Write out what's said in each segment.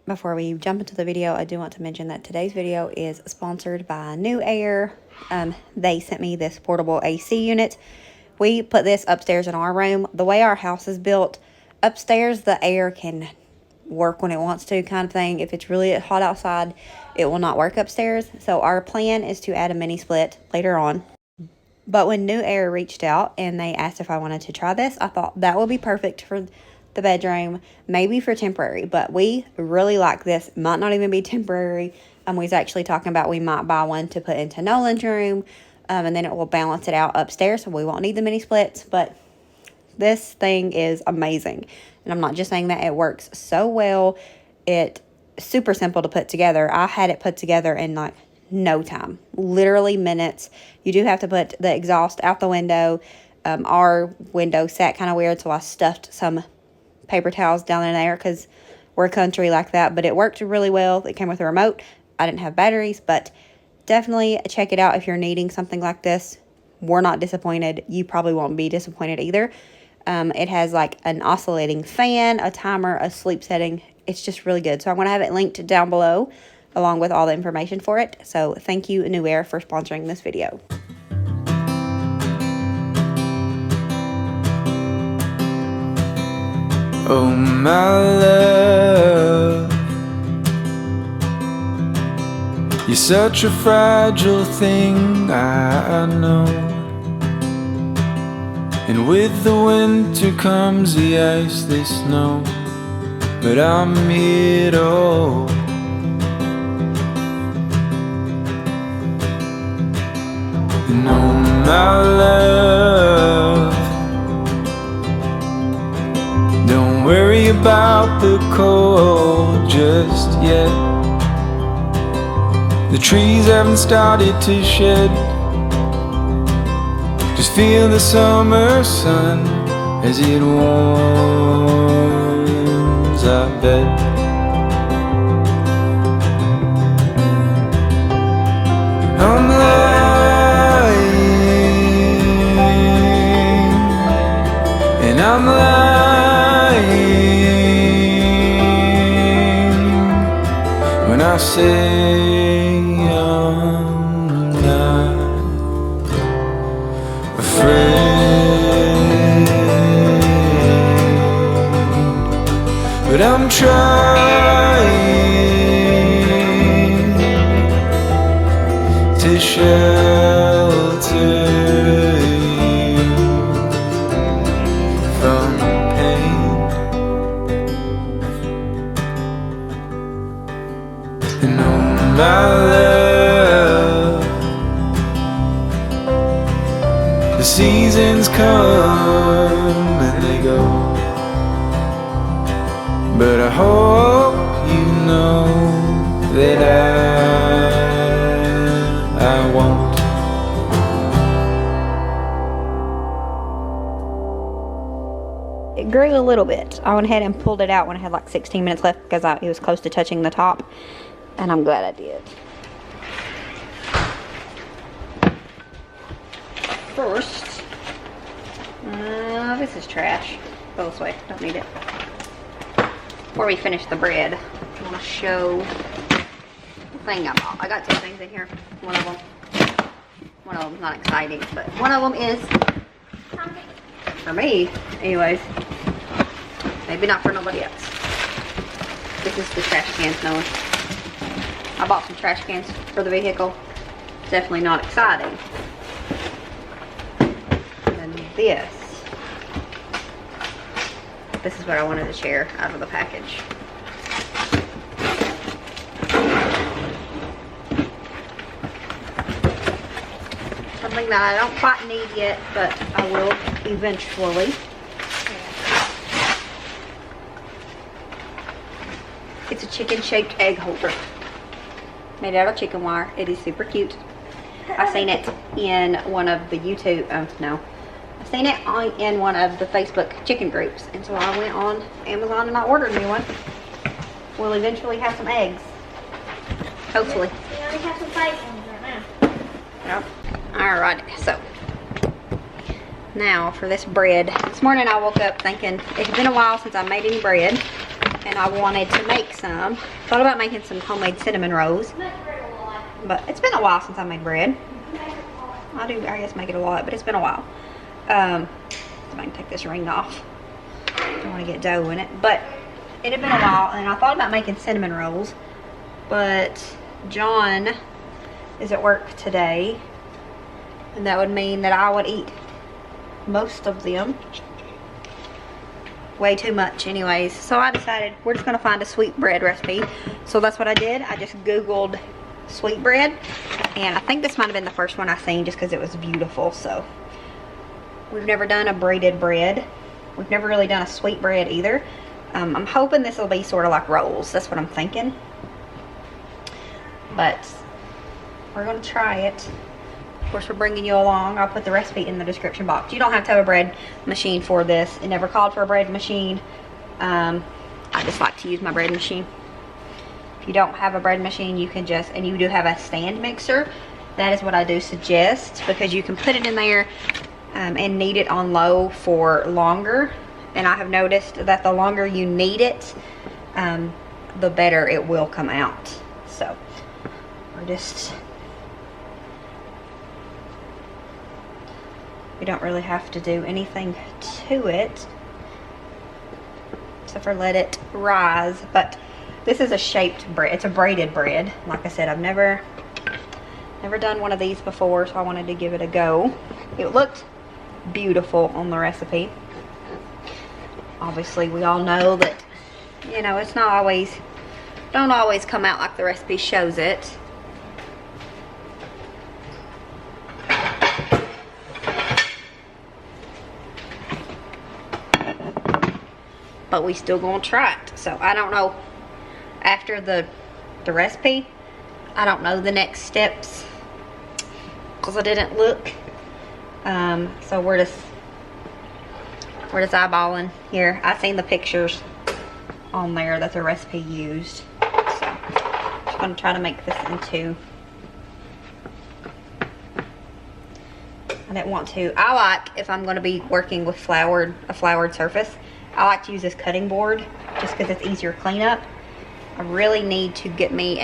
Before we jump into the video, I do want to mention that today's video is sponsored by NewAir. They sent me this portable AC unit. We put this upstairs in our room. The way our house is built, upstairs the air can work when it wants to, kind of thing. If it's really hot outside, it will not work upstairs. So our plan is to add a mini split later on. But when NewAir reached out and they asked if I wanted to try this, I thought that would be perfect for the bedroom, maybe for temporary, but we really like this. Might not even be temporary. We was actually talking about we might buy one to put into Nolan's room, and then it will balance it out upstairs, so we won't need the mini splits. But this thing is amazing, and I'm not just saying that. It works so well. It's super simple to put together. I had it put together in like no time, literally minutes. You do have to put the exhaust out the window. Our window sat kind of weird, so I stuffed some paper towels down in there because we're country like that, but it worked really well. It came with a remote. I didn't have batteries, but definitely check it out if you're needing something like this. We're not disappointed. You probably won't be disappointed either. It has like an oscillating fan, a timer, a sleep setting. It's just really good. So I'm going to have it linked down below along with all the information for it. So thank you, NewAir, for sponsoring this video. Oh my love, you're such a fragile thing, I know. And with the winter comes the ice, the snow, but I'm here to hold. And oh my love, don't worry about the cold just yet. The trees haven't started to shed. Just feel the summer sun as it warms our bed. I'm lying, and I'm lying when I say I'm not afraid, but I'm trying to shelter you from pain. And oh my love, the seasons come and they go, but I hope you know that I won't. It grew a little bit. I went ahead and pulled it out when I had like 16 minutes left because it was close to touching the top, and I'm glad I did. First, this is trash. Go this way, don't need it. Before we finish the bread, I want to show the thing I bought. I got two things in here. One of them's not exciting, but one of them is for me, anyways. Maybe not for nobody else. This is the trash cans, Noah. I bought some trash cans for the vehicle. It's definitely not exciting. And this is what I wanted to share out of the package. Something that I don't quite need yet, but I will eventually. It's a chicken-shaped egg holder. Made out of chicken wire. It is super cute. I seen it in one of the YouTube, I seen it in one of the Facebook chicken groups, and so I went on Amazon and I ordered me one. We'll eventually have some eggs. Hopefully. We only have some fried ones right now. Yep. Alright, so now for this bread. This morning I woke up thinking it had been a while since I made any bread. and I wanted to make some. Thought about making some homemade cinnamon rolls, but it's been a while since I made bread. I guess make it a lot, but it's been a while. I can take this ring off. Don't want to get dough in it, but it had been a while, and I thought about making cinnamon rolls, but John is at work today, and that would mean that I would eat most of them. Way too much anyways. So I decided we're just going to find a sweet bread recipe. So that's what I did. I just Googled sweet bread, and I think this might have been the first one I seen just because it was beautiful. So we've never done a braided bread. We've never really done a sweet bread either. I'm hoping this will be sort of like rolls. That's what I'm thinking. But we're going to try it. Of course, we're bringing you along. I'll put the recipe in the description box. You don't have to have a bread machine for this. It never called for a bread machine. I just like to use my bread machine. If you don't have a bread machine, you can just, and you do have a stand mixer, that is what I do suggest, because you can put it in there and knead it on low for longer. And I have noticed that the longer you knead it, the better it will come out. So we're just, we don't really have to do anything to it except for let it rise. But this is a shaped bread. It's a braided bread. Like I said, I've never done one of these before, so I wanted to give it a go. It looked beautiful on the recipe. Obviously, we all know that, you know, it's not always, don't always come out like the recipe shows it. But we still gonna try it. So I don't know, after the recipe, I don't know the next steps because I didn't look. So we're just eyeballing here. I've seen the pictures on there that the recipe used. So I'm just gonna try to make this into, I didn't want to, I like, if I'm gonna be working with a floured surface, I like to use this cutting board just because it's easier cleanup. I really need to get me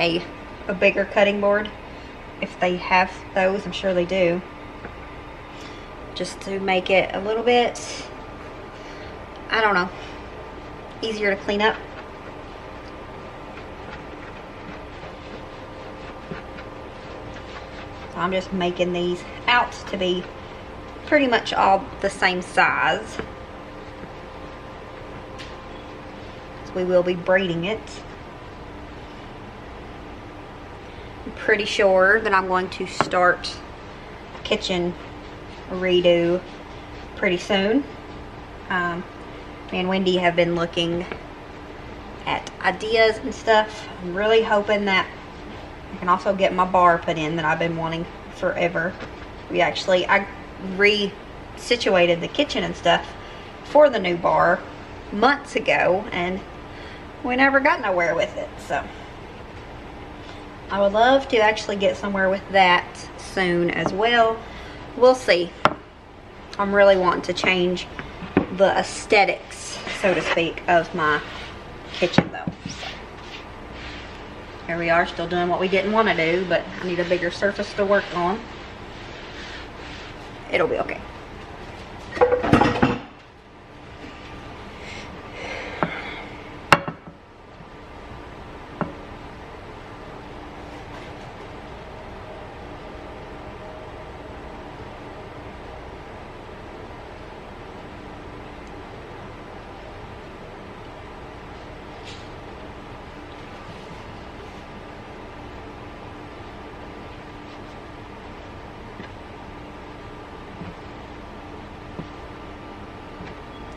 a bigger cutting board. If they have those, I'm sure they do. Just to make it a little bit, I don't know, easier to clean up. So I'm just making these out to be pretty much all the same size. So we will be braiding it. I'm pretty sure that I'm going to start the kitchen redo pretty soon. Me and Wendy have been looking at ideas and stuff. I'm really hoping that I can also get my bar put in that I've been wanting forever. I re-situated the kitchen and stuff for the new bar months ago, and we never got nowhere with it. So I would love to actually get somewhere with that soon as well. We'll see. I'm really wanting to change the aesthetics, so to speak, of my kitchen though. So here we are, still doing what we didn't want to do, but I need a bigger surface to work on. It'll be okay.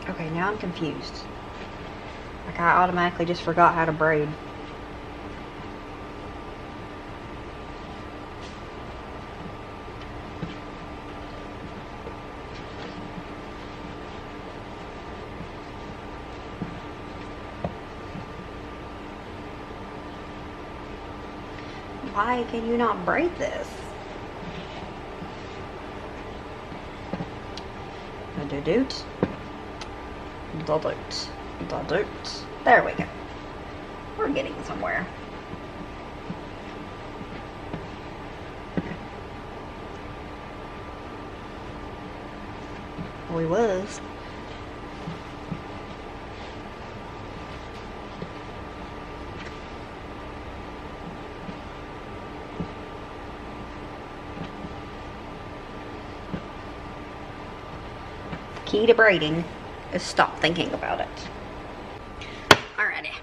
Okay, now I'm confused. Like, I automatically just forgot how to braid. Why can you not braid this? There we go. We're getting somewhere. We was. The key to braiding is stop thinking about it. Alrighty.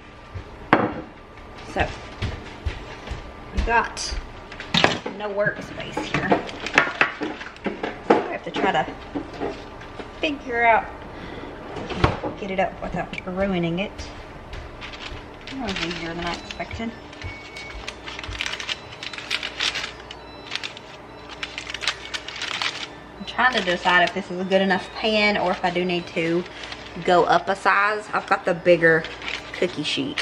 So, we got no workspace here. I have to try to figure out if I can get it up without ruining it. That was easier than I expected. I'm trying to decide if this is a good enough pan or if I do need to go up a size. I've got the bigger cookie sheet.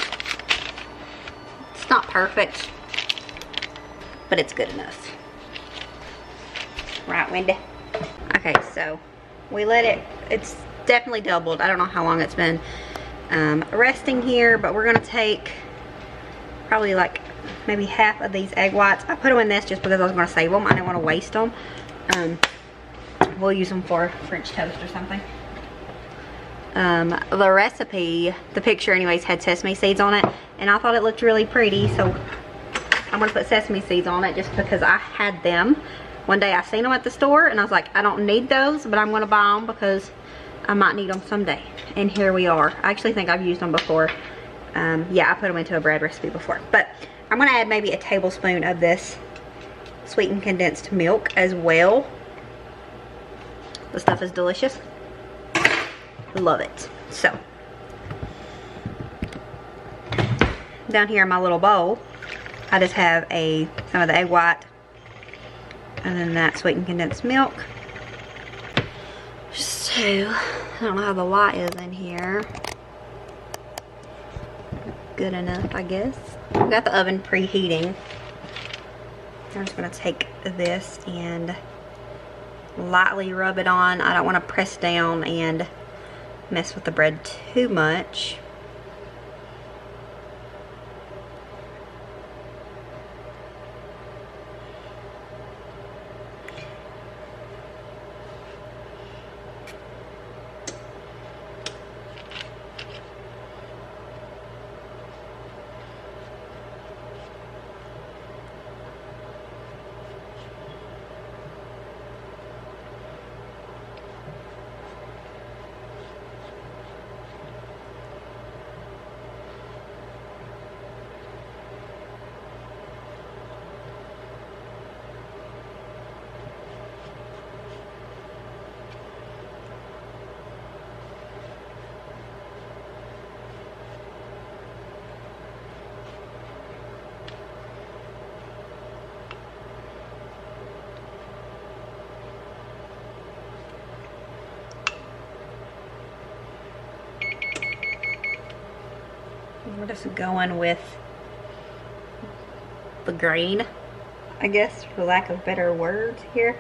It's not perfect, but it's good enough. Right, Wendy? Okay, so we let it, it's definitely doubled. I don't know how long it's been resting here, but we're gonna take probably like maybe half of these egg whites. I put them in this just because I was gonna save them. I didn't want to waste them. We'll use them for French toast or something. The recipe, the picture anyways, had sesame seeds on it, and I thought it looked really pretty, so I'm gonna put sesame seeds on it just because I had them. One day I seen them at the store and I was like, I don't need those, but I'm gonna buy them because I might need them someday. And here we are. I actually think I've used them before. Yeah, I put them into a bread recipe before. But I'm gonna add maybe a tablespoon of this sweetened condensed milk as well. The stuff is delicious. Love it. So, down here in my little bowl, I just have some of the egg white and then that sweetened condensed milk. So, I don't know how the light is in here. Good enough, I guess. I've got the oven preheating. I'm just gonna take this and lightly rub it on. I don't want to press down and mess with the bread too much. We're just going with the grain, I guess, for lack of better words here.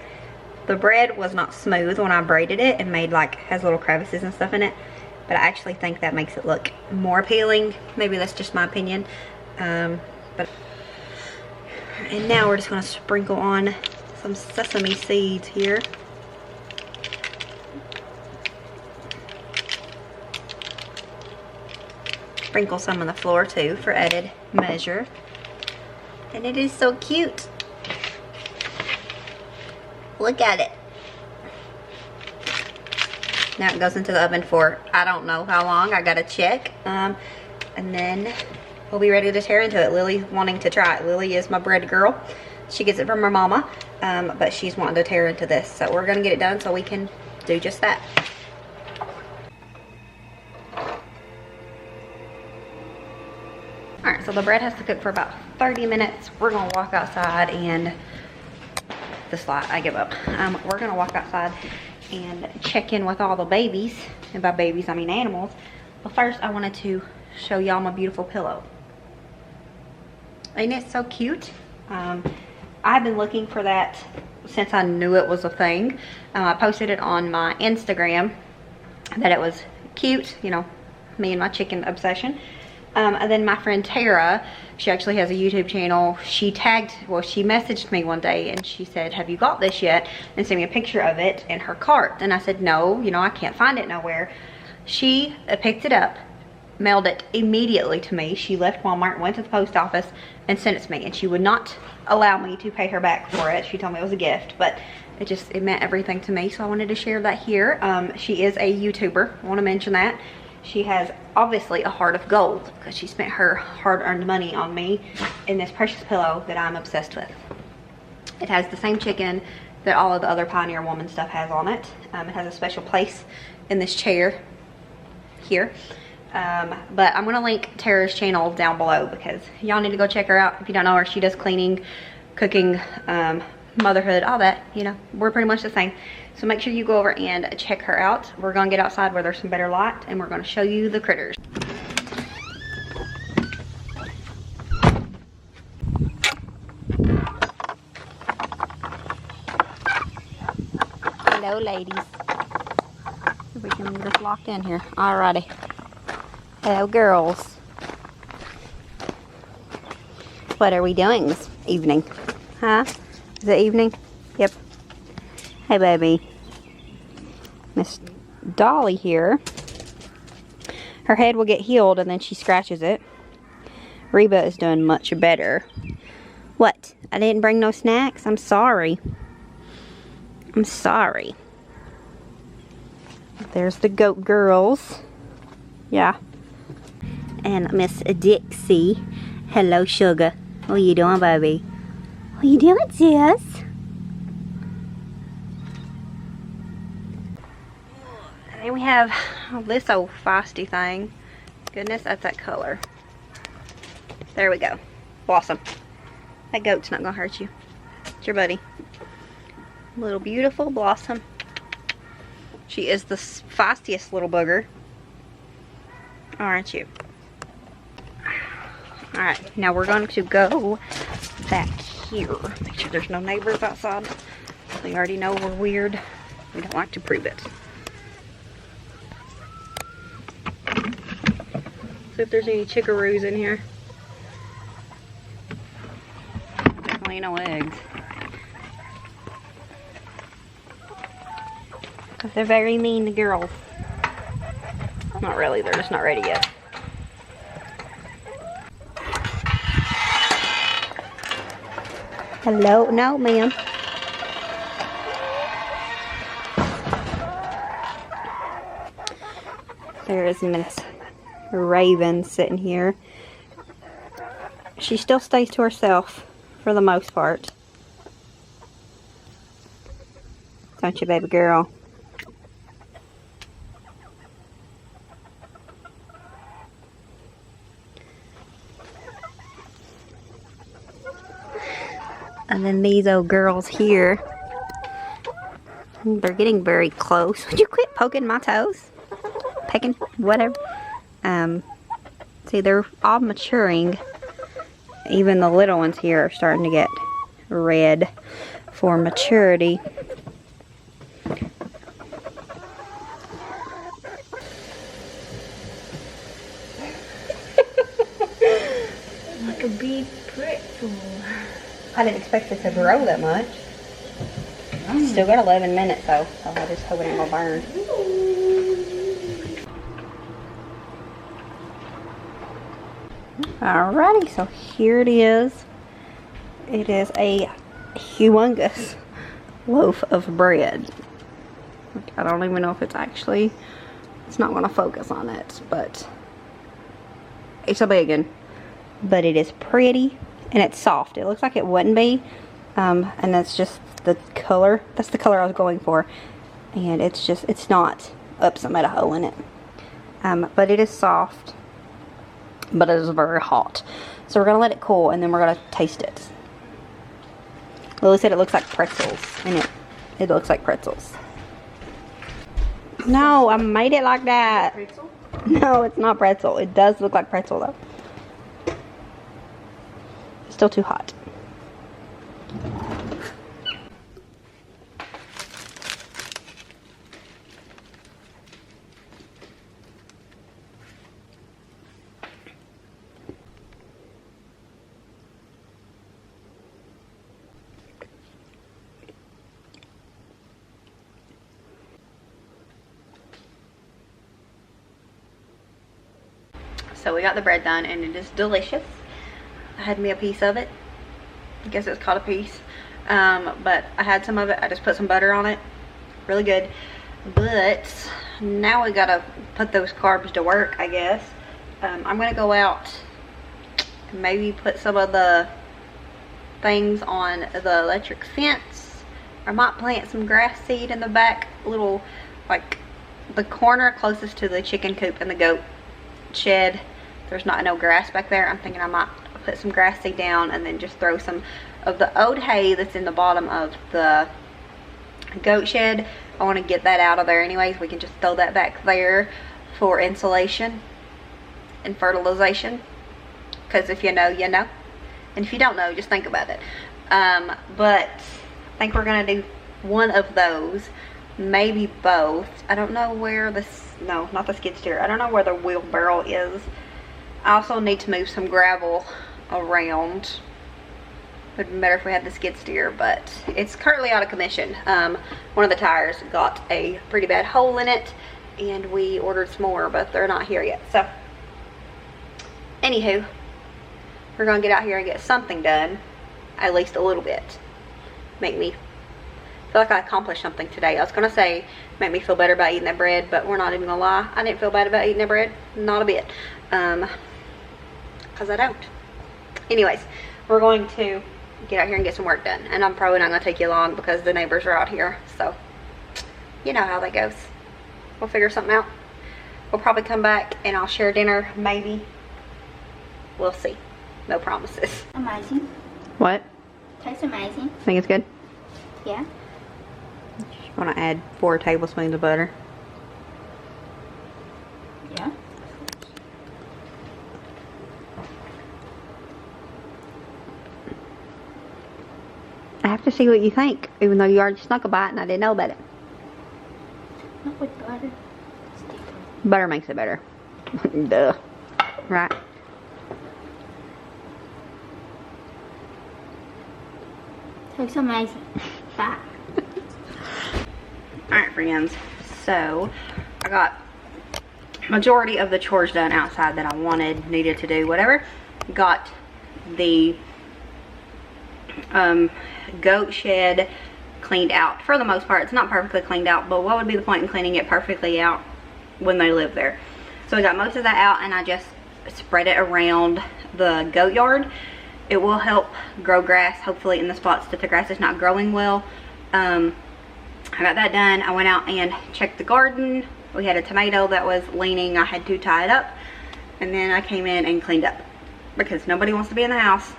The bread was not smooth when I braided it and made has little crevices and stuff in it, but I actually think that makes it look more appealing. Maybe that's just my opinion. And now we're just going to sprinkle on some sesame seeds here. Sprinkle some on the floor too for added measure. And it is so cute. Look at it. Now it goes into the oven for I don't know how long. I gotta check. And then we'll be ready to tear into it. Lily's wanting to try it. Lily is my bread girl. She gets it from her mama, but she's wanting to tear into this. So we're gonna get it done so we can do just that. Alright, so the bread has to cook for about 30 minutes. We're gonna walk outside and this light, I give up. We're gonna walk outside and check in with all the babies. And by babies, I mean animals. But first, I wanted to show y'all my beautiful pillow. Ain't it so cute? I've been looking for that since I knew it was a thing. I posted it on my Instagram that it was cute, you know, me and my chicken obsession. And then my friend Tara, she actually has a YouTube channel. She messaged me one day and she said, have you got this yet? And sent me a picture of it in her cart. And I said, no, you know, I can't find it nowhere. She picked it up, mailed it immediately to me. She left Walmart, went to the post office and sent it to me. And she would not allow me to pay her back for it. She told me it was a gift, but it meant everything to me. So I wanted to share that here. She is a YouTuber. I want to mention that. She has obviously a heart of gold because she spent her hard-earned money on me in this precious pillow that I'm obsessed with. It has the same chicken that all of the other Pioneer Woman stuff has on it. It has a special place in this chair here. But I'm going to link Tara's channel down below because y'all need to go check her out. If you don't know her, she does cleaning, cooking, motherhood, all that. You know, we're pretty much the same. So make sure you go over and check her out. We're gonna get outside where there's some better light and we're gonna show you the critters. Hello ladies. If we can get us locked in here. Alrighty. Hello girls. What are we doing this evening? Huh? Is it evening? Yep. Hey baby. Miss Dolly here. Her head will get healed and then she scratches it. Reba is doing much better. What? I didn't bring no snacks? I'm sorry. I'm sorry. There's the goat girls. Yeah. And Miss Dixie. Hello sugar. What are you doing baby? What are you doing sis? And we have this old feisty thing. Goodness, that's that color. There we go. Blossom. That goat's not gonna hurt you. It's your buddy. Little beautiful Blossom. She is the feistiest little booger. Aren't you? Alright, now we're going to go back here. Make sure there's no neighbors outside. They already know we're weird. We don't like to prove it. See if there's any chickaroos in here. Definitely no eggs. Because they're very mean girls. Not really, they're just not ready yet. Hello? No, ma'am. There is Miss Raven sitting here. She still stays to herself for the most part. Don't you, baby girl? And then these old girls here. They're getting very close. Would you quit poking my toes? Pecking? Whatever. See, they're all maturing. Even the little ones here are starting to get red for maturity. Like a big pretzel. I didn't expect it to grow that much. Still got 11 minutes though, so I just hope it ain't gonna burn. Alrighty, so here it is. It is a humongous loaf of bread. I don't even know if it's not gonna focus on it, but it's a big one. But it is pretty and it's soft. It looks like it wouldn't be, and that's just the color. That's the color I was going for, and it's not. Oops, I made a hole in it. But it is soft, but it is very hot. So we're gonna let it cool, and then we're gonna taste it. Lily said it looks like pretzels, and it looks like pretzels. No, I made it like that. Pretzel? No, it's not pretzel. It does look like pretzel though. It's still too hot. So we got the bread done and it is delicious. I had me a piece of it. I guess it's called a piece. But I had some of it. I just put some butter on it. Really good. But now we gotta put those carbs to work, I guess. I'm gonna go out and maybe put some of the things on the electric fence. I might plant some grass seed in the back, little, like the corner closest to the chicken coop and the goat shed. There's not no grass back there. I'm thinking I might put some grass seed down and then just throw some of the old hay that's in the bottom of the goat shed. I want to get that out of there anyways. We can just throw that back there for insulation and fertilization, because if you know, you know, and if you don't know, just think about it. But I think we're gonna do one of those, maybe both. I don't know where this, no, not the skid steer, I don't know where the wheelbarrow is. I also need to move some gravel around. Would be better if we had the skid steer, but it's currently out of commission. One of the tires got a pretty bad hole in it, and we ordered some more, but they're not here yet. So anywho, we're gonna get out here and get something done, at least a little bit. Make me feel like I accomplished something today. I was gonna say make me feel better about eating that bread, but we're not even gonna lie, I didn't feel bad about eating that bread, not a bit, because I don't. Anyways, we're going to get out here and get some work done, and I'm probably not gonna take you long because the neighbors are out here, so you know how that goes. We'll figure something out. We'll probably come back and I'll share dinner, maybe. We'll see. No promises. Amazing. What? Tastes amazing. Think it's good? Yeah. I'm gonna add 4 tablespoons of butter. Yeah. I have to see what you think, even though you already snuck a bite and I didn't know about it. Not with butter. Butter makes it better. Duh. Right? Tastes amazing. Bye. Alright friends, so I got majority of the chores done outside that I needed to do, whatever. Got the goat shed cleaned out for the most part. It's not perfectly cleaned out, but what would be the point in cleaning it perfectly out when they live there? So I got most of that out and I just spread it around the goat yard. It will help grow grass, hopefully, in the spots that the grass is not growing well. I got that done. I went out and checked the garden. We had a tomato that was leaning. I had to tie it up. And then I came in and cleaned up, because nobody wants to be in the house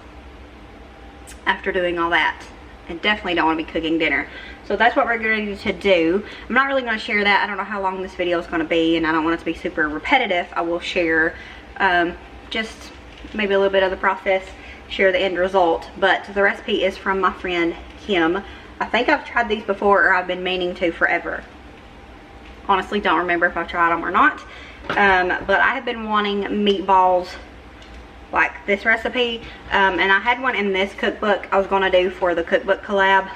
after doing all that. And definitely don't want to be cooking dinner. So that's what we're ready to do. I'm not really going to share that. I don't know how long this video is going to be, and I don't want it to be super repetitive. I will share just maybe a little bit of the process, share the end result. But the recipe is from my friend Kim. I think I've tried these before, or I've been meaning to forever. Honestly, don't remember if I've tried them or not. But I have been wanting meatballs like this recipe, and I had one in this cookbook I was going to do for the cookbook collab.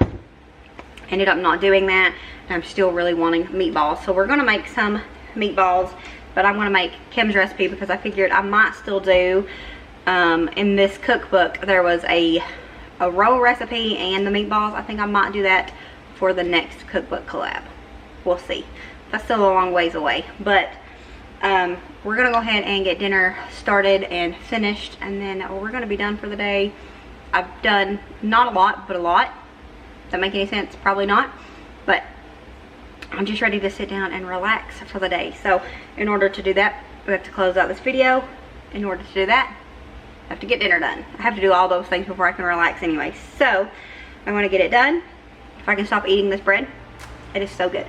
Ended up not doing that, and I'm still really wanting meatballs. So we're going to make some meatballs, but I'm going to make Kim's recipe because I figured I might still do, in this cookbook there was a roll recipe and the meatballs. I think I might do that for the next cookbook collab. We'll see. That's still a long ways away, but we're gonna go ahead and get dinner started and finished, and then we're gonna be done for the day. I've done not a lot, but a lot. Does that make any sense? Probably not, but I'm just ready to sit down and relax for the day. So in order to do that, we have to close out this video. In order to do that, I have to get dinner done. I have to do all those things before I can relax anyway. So I want to get it done. If I can stop eating this bread, it is so good.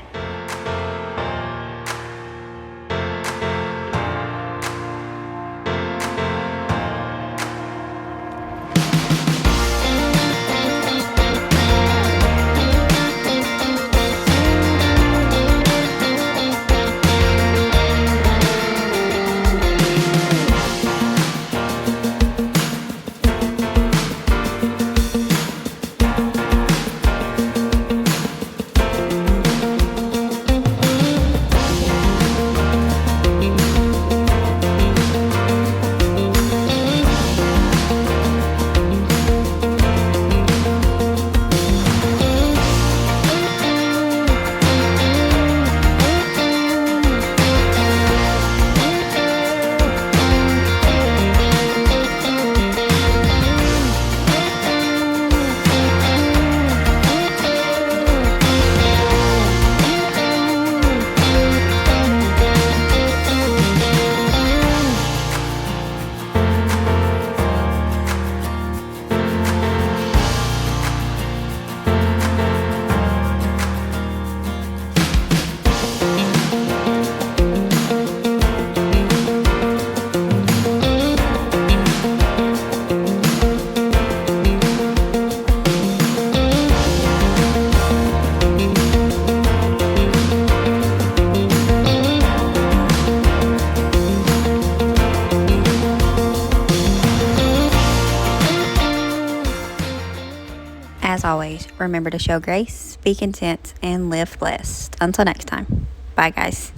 as always, remember to show grace, be content, and live blessed. Until next time. Bye, guys.